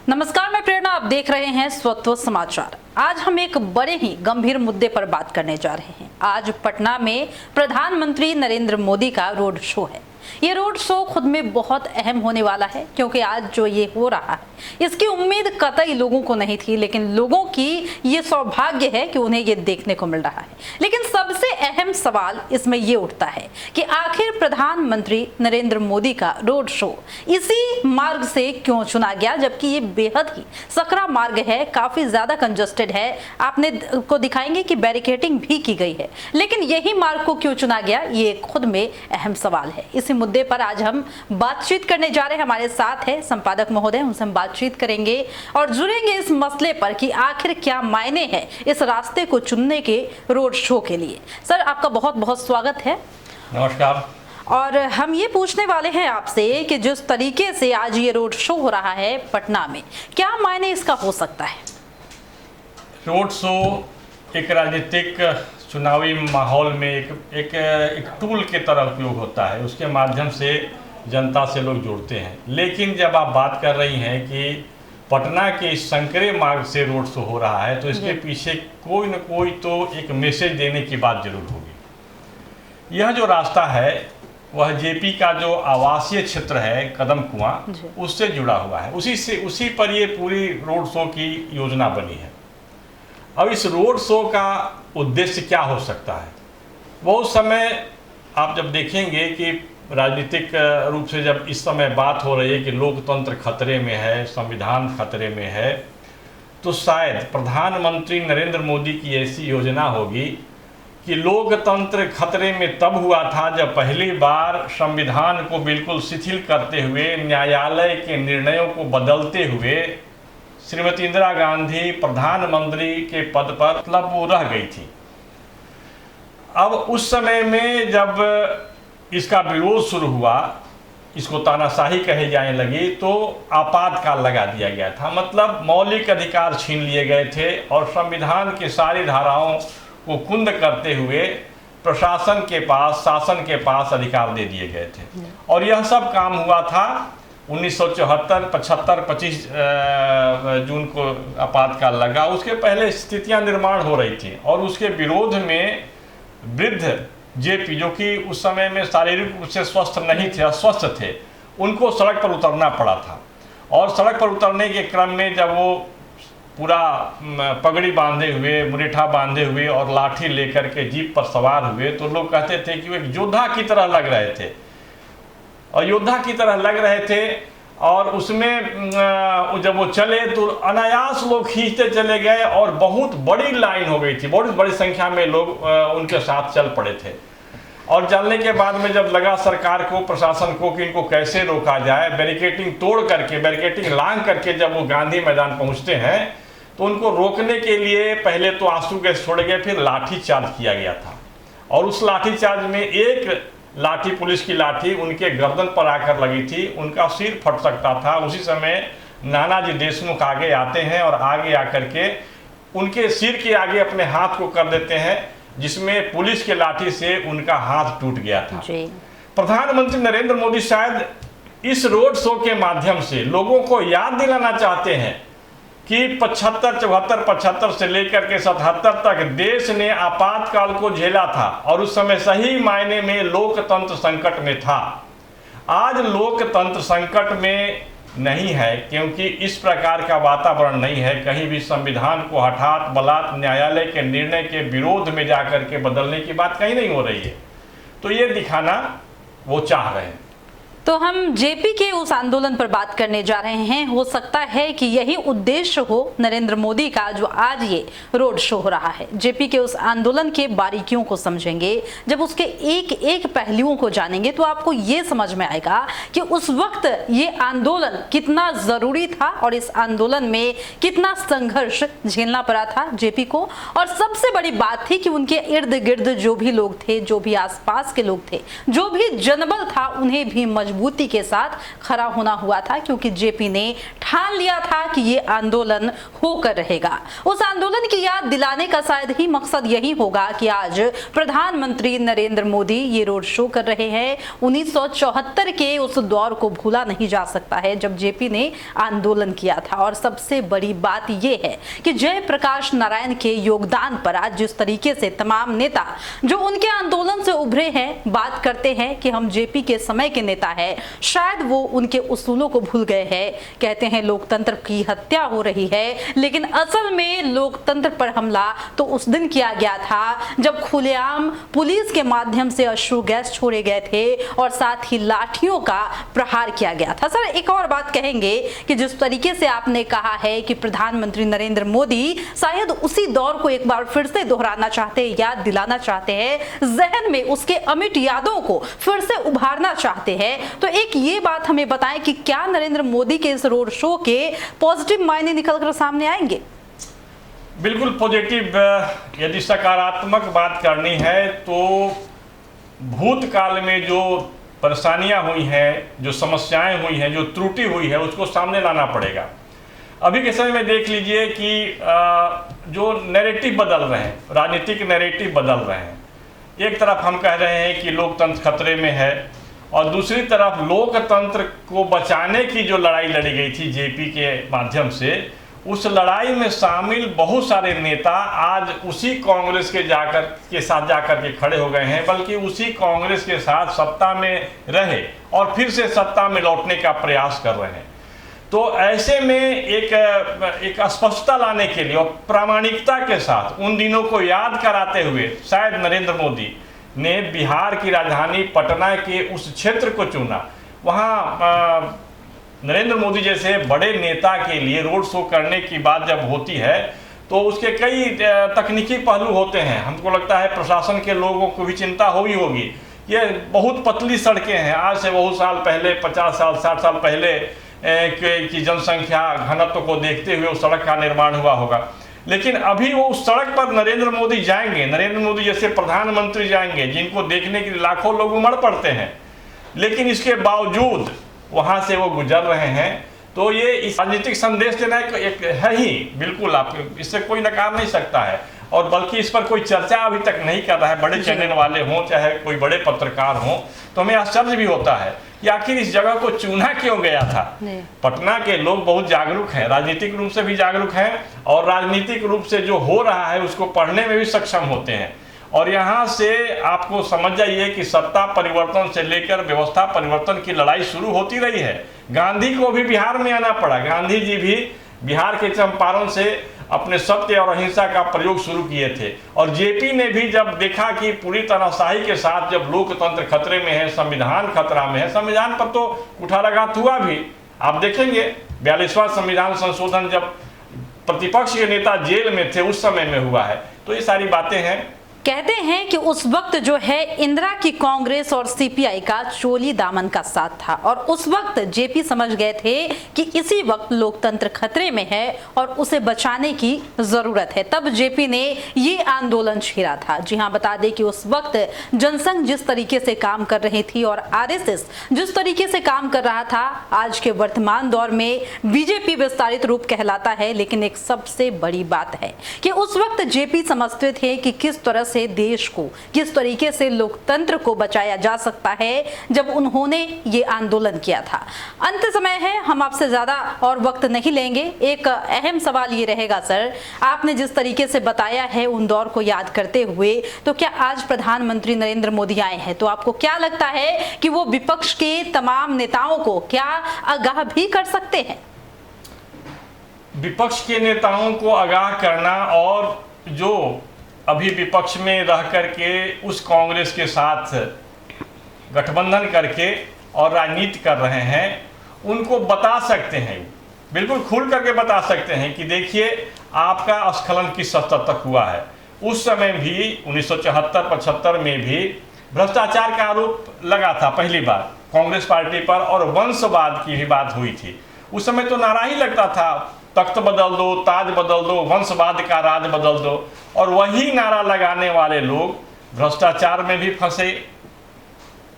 नमस्कार, मैं प्रेरणा। आप देख रहे हैं स्वत्व समाचार। आज हम एक बड़े ही गंभीर मुद्दे पर बात करने जा रहे हैं। आज पटना में प्रधानमंत्री नरेंद्र मोदी का रोड शो है। ये रोड शो खुद में बहुत अहम होने वाला है, क्योंकि आज जो ये हो रहा है इसकी उम्मीद कतई लोगों को नहीं थी, लेकिन लोगों की ये सौभाग्य है कि उन्हें ये देखने को मिल रहा है। लेकिन सबसे अहम सवाल इसमें ये उठता है कि आखिर प्रधानमंत्री नरेंद्र मोदी का रोड शो इसी मार्ग से क्यों चुना गया, जबकि ये बेहद ही सकरा मार्ग है, काफी ज्यादा कंजस्टेड है। आपने को दिखाएंगे कि बैरिकेडिंग भी की गई है, लेकिन यही मार्ग को क्यों चुना गया, ये खुद में अहम सवाल है। इसी मुद्दे पर आज हम बातचीत करने जा रहे हैं। हमारे साथ है संपादक महोदय, उनसे हम बातचीत करेंगे और जुड़ेंगे इस मसले पर कि आखिर क्या मायने हैं इस रास्ते को चुनने के रोड शो के लिए। सर, आपका बहुत बहुत स्वागत है। नमस्कार। और हम ये पूछने वाले हैं आपसे कि जिस तरीके से आज ये रोड शो हो रहा है पटना में, क्या मायने इसका हो सकता है? रोड शो एक राजनीतिक चुनावी माहौल में एक टूल के तरह उपयोग होता है। उसके माध्यम से जनता से लोग जुड़ते हैं। लेकिन जब आप बात कर रही हैं कि पटना के इस संकरे मार्ग से रोड शो हो रहा है, तो इसके पीछे कोई न कोई तो एक मैसेज देने की बात जरूर होगी। यह जो रास्ता है वह जेपी का जो आवासीय क्षेत्र है कदम कुआं, उससे जुड़ा हुआ है। उसी पर ये पूरी रोड शो की योजना बनी है। अब इस रोड शो का उद्देश्य क्या हो सकता है? बहुत समय आप जब देखेंगे कि राजनीतिक रूप से जब इस समय बात हो रही है कि लोकतंत्र खतरे में है, संविधान खतरे में है, तो शायद प्रधानमंत्री नरेंद्र मोदी की ऐसी योजना होगी कि लोकतंत्र खतरे में तब हुआ था जब पहली बार संविधान को बिल्कुल शिथिल करते हुए, न्यायालय के निर्णयों को बदलते हुए श्रीमती इंदिरा गांधी प्रधानमंत्री के पद पर मतलब वो रह गई थी। अब उस समय में जब इसका विरोध शुरू हुआ, इसको तानाशाही कहे जाने लगी, तो आपातकाल लगा दिया गया था। मतलब मौलिक अधिकार छीन लिए गए थे और संविधान की सारी धाराओं को कुंद करते हुए प्रशासन के पास, शासन के पास अधिकार दे दिए गए थे। और यह सब काम हुआ था 1974, 75, 25 जून को आपातकाल लगा। उसके पहले स्थितियां निर्माण हो रही थी और उसके विरोध में वृद्ध जेपी, जो कि उस समय में शारीरिक रूप से स्वस्थ नहीं थे, अस्वस्थ थे, उनको सड़क पर उतरना पड़ा था। और सड़क पर उतरने के क्रम में जब वो पूरा पगड़ी बांधे हुए, मुरेठा बांधे हुए और लाठी लेकर के जीप पर सवार हुए, तो लोग कहते थे कि वो एक योद्धा की तरह लग रहे थे और योद्धा की तरह लग रहे थे। और उसमें जब वो चले तो अनायास लोग खींचते चले गए और बहुत बड़ी लाइन हो गई थी, बहुत बड़ी संख्या में लोग उनके साथ चल पड़े थे। और चलने के बाद में जब लगा सरकार को, प्रशासन को कि इनको कैसे रोका जाए, बैरिकेडिंग तोड़ करके, बैरिकेडिंग लांग करके जब वो गांधी मैदान पहुंचते हैं, तो उनको रोकने के लिए पहले तो आंसू गैस छोड़े गए, फिर लाठी चार्ज किया गया था। और उस लाठी चार्ज में एक लाठी, पुलिस की लाठी, उनके गर्दन पर आकर लगी थी, उनका सिर फट सकता था। उसी समय नानाजी देशमुख आगे आते हैं और आगे आकर के उनके सिर के आगे अपने हाथ को कर देते हैं, जिसमें पुलिस के लाठी से उनका हाथ टूट गया था। प्रधानमंत्री नरेंद्र मोदी शायद इस रोड शो के माध्यम से लोगों को याद दिलाना चाहते हैं कि 75, 74, 75 से लेकर के 77 तक देश ने आपातकाल को झेला था और उस समय सही मायने में लोकतंत्र संकट में था। आज लोकतंत्र संकट में नहीं है, क्योंकि इस प्रकार का वातावरण नहीं है। कहीं भी संविधान को हठात बलात् न्यायालय के निर्णय के विरोध में जाकर के बदलने की बात कहीं नहीं हो रही है। तो ये दिखाना वो चाह रहे हैं। तो हम जेपी के उस आंदोलन पर बात करने जा रहे हैं। हो सकता है कि यही उद्देश्य हो नरेंद्र मोदी का, जो आज ये रोड शो हो रहा है। जेपी के उस आंदोलन के बारीकियों को समझेंगे, जब उसके एक एक पहलुओं को जानेंगे, तो आपको ये समझ में आएगा कि उस वक्त ये आंदोलन कितना जरूरी था और इस आंदोलन में कितना संघर्ष झेलना पड़ा था जेपी को। और सबसे बड़ी बात थी कि उनके इर्द गिर्द जो भी लोग थे, जो भी आसपास के लोग थे, जो भी जनबल था, उन्हें भी मजबूती के साथ खड़ा होना हुआ था, क्योंकि जेपी ने ठान लिया था कि ये आंदोलन होकर रहेगा। उस आंदोलन की याद दिलाने का शायद ही मकसद यही होगा कि आज प्रधानमंत्री नरेंद्र मोदी ये रोड शो कर रहे हैं। 1974 के उस दौर को भूला नहीं जा सकता है जब जेपी ने आंदोलन किया था। और सबसे बड़ी बात यह है कि जयप्रकाश नारायण के योगदान पर आज जिस तरीके से तमाम नेता जो उनके आंदोलन से उभरे हैं बात करते हैं कि हम जेपी के समय के नेता हैं, शायद वो उनके उसूलों को भूल गए हैं। कहते हैं लोकतंत्र की हत्या हो रही है, लेकिन असल में लोकतंत्र पर हमला तो उस दिन किया गया था जब खुलेआम पुलिस के माध्यम से अश्रु गैस छोड़े गए थे और साथ ही लाठियों का प्रहार किया गया था। सर, एक और बात कहेंगे कि जिस तरीके से आपने कहा है कि प्रधानमंत्री नरेंद्र मोदी शायद उसी दौर को एक बार फिर से दोहराना चाहते हैं, याद दिलाना चाहते हैं, जहन में उसके अमिट यादों को फिर से उभारना चाहते हैं, तो एक ये बात हमें बताएं कि क्या नरेंद्र मोदी के इस रोड शो के पॉजिटिव मायने निकलकर सामने आएंगे? बिल्कुल पॉजिटिव। यदि सकारात्मक बात करनी है तो भूतकाल में जो परेशानियां हुई हैं, जो समस्याएं हुई हैं, जो त्रुटि हुई है, उसको सामने लाना पड़ेगा। अभी के समय में देख लीजिए कि जो नैरेटिव बदल रहे हैं, राजनीतिक नैरेटिव बदल रहे हैं। एक तरफ हम कह रहे हैं कि लोकतंत्र खतरे में है और दूसरी तरफ लोकतंत्र को बचाने की जो लड़ाई लड़ी गई थी जेपी के माध्यम से, उस लड़ाई में शामिल बहुत सारे नेता आज उसी कांग्रेस के साथ जाकर के खड़े हो गए हैं, बल्कि उसी कांग्रेस के साथ सत्ता में रहे और फिर से सत्ता में लौटने का प्रयास कर रहे हैं। तो ऐसे में एक स्पष्टता लाने के लिए और प्रामाणिकता के साथ उन दिनों को याद कराते हुए शायद नरेंद्र मोदी ने बिहार की राजधानी पटना के उस क्षेत्र को चुना। वहाँ नरेंद्र मोदी जैसे बड़े नेता के लिए रोड शो करने की बात जब होती है तो उसके कई तकनीकी पहलू होते हैं। हमको लगता है प्रशासन के लोगों को भी चिंता हुई होगी। ये बहुत पतली सड़कें हैं, आज से बहुत साल पहले, 50 साल 60 साल पहले की जनसंख्या घनत्व को देखते हुए उस सड़क का निर्माण हुआ होगा। लेकिन अभी वो उस सड़क पर नरेंद्र मोदी जाएंगे, नरेंद्र मोदी जैसे प्रधानमंत्री जाएंगे, जिनको देखने के लिए लाखों लोग उमड़ पड़ते हैं, लेकिन इसके बावजूद वहां से वो गुजर रहे हैं। तो ये इस राजनीतिक संदेश देना एक है ही, बिल्कुल आप इससे कोई नकार नहीं सकता है। और बल्कि इस पर कोई चर्चा अभी तक नहीं कर रहा है, बड़े चैनल वाले हों चाहे कोई बड़े पत्रकार हों। तो हमें आश्चर्य भी होता है कि आखिर इस जगह को चुना क्यों गया था। पटना के लोग बहुत जागरूक हैं, राजनीतिक रूप से भी जागरूक हैं और राजनीतिक रूप से जो हो रहा है उसको पढ़ने में भी सक्षम होते हैं। और यहाँ से आपको समझ जाइए कि सत्ता परिवर्तन से लेकर व्यवस्था परिवर्तन की लड़ाई शुरू होती रही है। गांधी को भी बिहार में आना पड़ा, गांधी जी भी बिहार के चंपारण से अपने सत्य और अहिंसा का प्रयोग शुरू किए थे। और जेपी ने भी जब देखा कि पूरी तानाशाही के साथ जब लोकतंत्र खतरे में है, संविधान खतरा में है, संविधान पर तो कुठाराघात हुआ भी। आप देखेंगे 42वां संविधान संशोधन जब प्रतिपक्ष के नेता जेल में थे उस समय में हुआ है। तो ये सारी बातें हैं। कहते हैं कि उस वक्त जो है इंदिरा की कांग्रेस और सीपीआई का चोली दामन का साथ था और उस वक्त जेपी समझ गए थे कि इसी वक्त लोकतंत्र खतरे में है और उसे बचाने की जरूरत है। तब जेपी ने ये आंदोलन छेड़ा था। जी हां, बता दें कि उस वक्त जनसंघ जिस तरीके से काम कर रही थी और आरएसएस जिस तरीके से काम कर रहा था, आज के वर्तमान दौर में बीजेपी विस्तारित रूप कहलाता है। लेकिन एक सबसे बड़ी बात है कि उस वक्त जेपी समझते थे कि किस तरह से देश को, किस तरीके से लोकतंत्र को बचाया जा सकता है जब उन्होंने ये आंदोलन किया था। अंत समय है, हम आपसे ज्यादा और वक्त नहीं लेंगे। एक अहम सवाल ये रहेगा सर, आपने जिस तरीके से बताया है उन दौर को याद करते हुए, तो क्या आज प्रधानमंत्री नरेंद्र मोदी आए हैं तो आपको क्या लगता है कि वो विपक्ष के तमाम नेताओं को क्या आगाह भी कर सकते हैं? विपक्ष के नेताओं को आगाह करना और जो अभी विपक्ष में रह करके उस कांग्रेस के साथ गठबंधन करके और राजनीति कर रहे हैं, उनको बता सकते हैं, बिल्कुल खुल करके बता सकते हैं कि देखिए आपका स्खलन किस स्तर तक हुआ है। उस समय भी 1974-75 में भी भ्रष्टाचार का आरोप लगा था पहली बार कांग्रेस पार्टी पर और वंशवाद की भी बात हुई थी। उस समय तो नारा ही लगता था, तख्त बदल दो, ताज बदल दो, वंशवाद का राज बदल दो। और वही नारा लगाने वाले लोग भ्रष्टाचार में भी फंसे,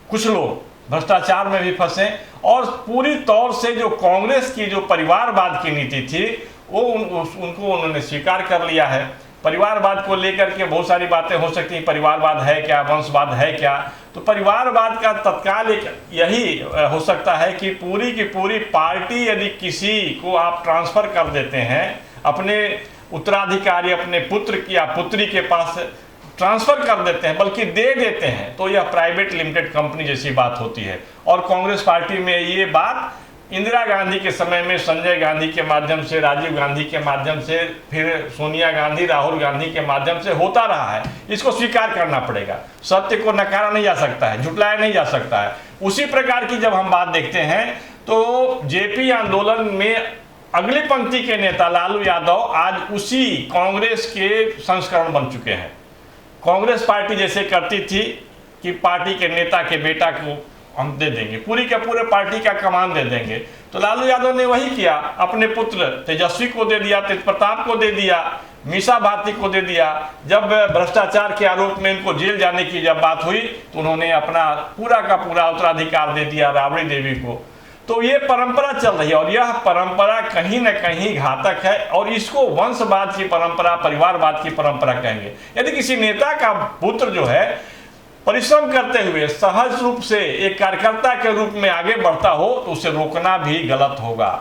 कुछ लोग भ्रष्टाचार में भी फंसे और पूरी तौर से जो कांग्रेस की जो परिवारवाद की नीति थी वो उनको उन्होंने स्वीकार कर लिया है। परिवारवाद को लेकर के बहुत सारी बातें हो सकती हैं, परिवारवाद है क्या, वंशवाद है क्या। तो परिवारवाद का तत्काल एक यही हो सकता है कि पूरी की पूरी पार्टी यदि किसी को आप ट्रांसफ़र कर देते हैं, अपने उत्तराधिकारी अपने पुत्र की या पुत्री के पास ट्रांसफ़र कर देते हैं, बल्कि दे देते हैं, तो यह प्राइवेट लिमिटेड कंपनी जैसी बात होती है। और कांग्रेस पार्टी में ये बात इंदिरा गांधी के समय में संजय गांधी के माध्यम से, राजीव गांधी के माध्यम से, फिर सोनिया गांधी, राहुल गांधी के माध्यम से होता रहा है। इसको स्वीकार करना पड़ेगा, सत्य को नकारा नहीं जा सकता है, झुटलाया नहीं जा सकता है। उसी प्रकार की जब हम बात देखते हैं तो जेपी आंदोलन में अगली पंक्ति के नेता लालू यादव आज उसी कांग्रेस के संस्करण बन चुके हैं। कांग्रेस पार्टी जैसे करती थी कि पार्टी के नेता के बेटा को हम दे देंगे, पूरी के पूरे पार्टी का कमान दे देंगे, तो लालू यादव ने वही किया। अपने पुत्र तेजस्वी को दे दिया, तेज प्रताप को दे दिया, मीसा भारती को दे दिया। जब भ्रष्टाचार के आरोप में इनको जेल जाने की जब बात हुई तो उन्होंने अपना पूरा का पूरा उत्तराधिकार दे दिया राबड़ी देवी को। तो ये परंपरा चल रही है और यह परंपरा कहीं न कहीं घातक है और इसको वंशवाद की परंपरा, परिवारवाद की परंपरा कहेंगे। यदि किसी नेता का पुत्र जो है परिश्रम करते हुए सहज रूप से एक कार्यकर्ता के रूप में आगे बढ़ता हो तो उसे रोकना भी गलत होगा,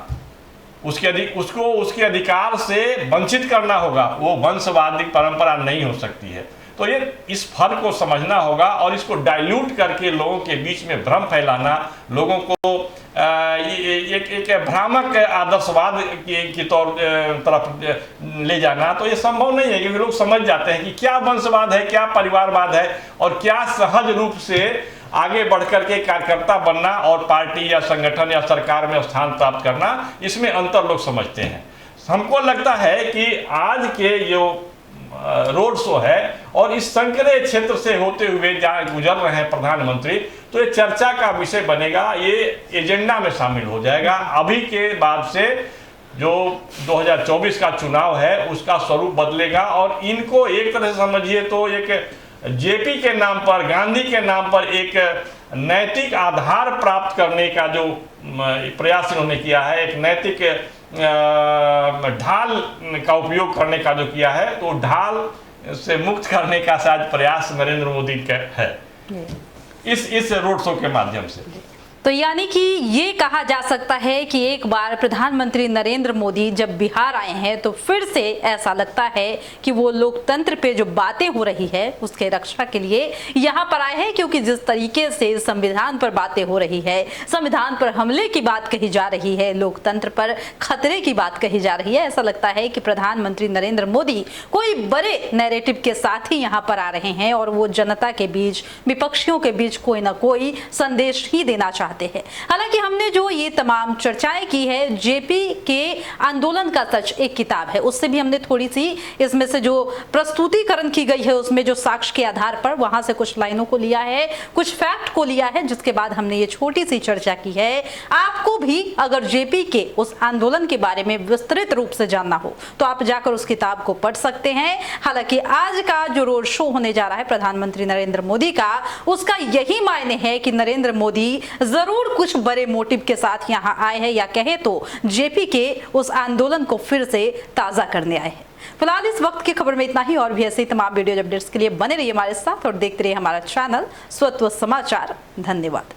उसको उसके अधिकार से वंचित करना होगा। वो वंशवादी परंपरा नहीं हो सकती है। तो ये इस फर्क को समझना होगा और इसको डाइल्यूट करके लोगों के बीच में भ्रम फैलाना, लोगों को एक भ्रामक आदर्शवाद की तरफ ले जाना, तो ये संभव नहीं है। क्योंकि लोग समझ जाते हैं कि क्या वंशवाद है, क्या परिवारवाद है और क्या सहज रूप से आगे बढ़कर के कार्यकर्ता बनना और पार्टी या संगठन या सरकार में स्थान प्राप्त करना, इसमें अंतर लोग समझते हैं। हमको लगता है कि आज के जो रोड शो है और इस संकरे क्षेत्र से होते हुए जहाँ गुजर रहे हैं प्रधानमंत्री, तो ये चर्चा का विषय बनेगा, ये एजेंडा में शामिल हो जाएगा। अभी के बाद से जो 2024 का चुनाव है उसका स्वरूप बदलेगा और इनको एक तरह से समझिए तो एक जेपी के नाम पर, गांधी के नाम पर एक नैतिक आधार प्राप्त करने का जो प्रयास इन्होंने किया है, एक नैतिक ढाल का उपयोग करने का जो किया है, तो ढाल से मुक्त करने का शायद प्रयास नरेंद्र मोदी का है इस रोड शो के माध्यम से। तो यानी कि ये कहा जा सकता है कि एक बार प्रधानमंत्री नरेंद्र मोदी जब बिहार आए हैं तो फिर से ऐसा लगता है कि वो लोकतंत्र पे जो बातें हो रही है उसके रक्षा के लिए यहाँ पर आए हैं। क्योंकि जिस तरीके से संविधान पर बातें हो रही है, संविधान पर हमले की बात कही जा रही है, लोकतंत्र पर खतरे की बात कही जा रही है, ऐसा लगता है कि प्रधानमंत्री नरेंद्र मोदी कोई बड़े नैरेटिव के साथ ही यहाँ पर आ रहे हैं और वो जनता के बीच, विपक्षियों के बीच कोई ना कोई संदेश ही देना चाहते हैं। हालांकि हमने जो ये तमाम चर्चाएं की है, जेपी के आंदोलन का सच एक किताब है, उससे भी हमने थोड़ी सी इसमें से जो प्रस्तुतिकरण की गई है उसमें जो साक्ष्य के आधार पर वहां से कुछ लाइनों को लिया है, कुछ फैक्ट को लिया है, जिसके बाद हमने ये छोटी सी चर्चा की है। आपको भी अगर जेपी के उस आंदोलन के बारे में विस्तृत रूप से जानना हो तो आप जाकर उस किताब को पढ़ सकते हैं। हालांकि आज का जो रोड शो होने जा रहा है प्रधानमंत्री नरेंद्र मोदी का, उसका यही मायने है कि नरेंद्र मोदी जरूर कुछ बड़े मोटिव के साथ यहां आए हैं, या कहे तो जेपी के उस आंदोलन को फिर से ताजा करने आए हैं। फिलहाल इस वक्त की खबर में इतना ही, और भी ऐसे तमाम वीडियो अपडेट्स के लिए बने रहिए हमारे साथ और देखते रहिए हमारा चैनल स्वत्व समाचार। धन्यवाद।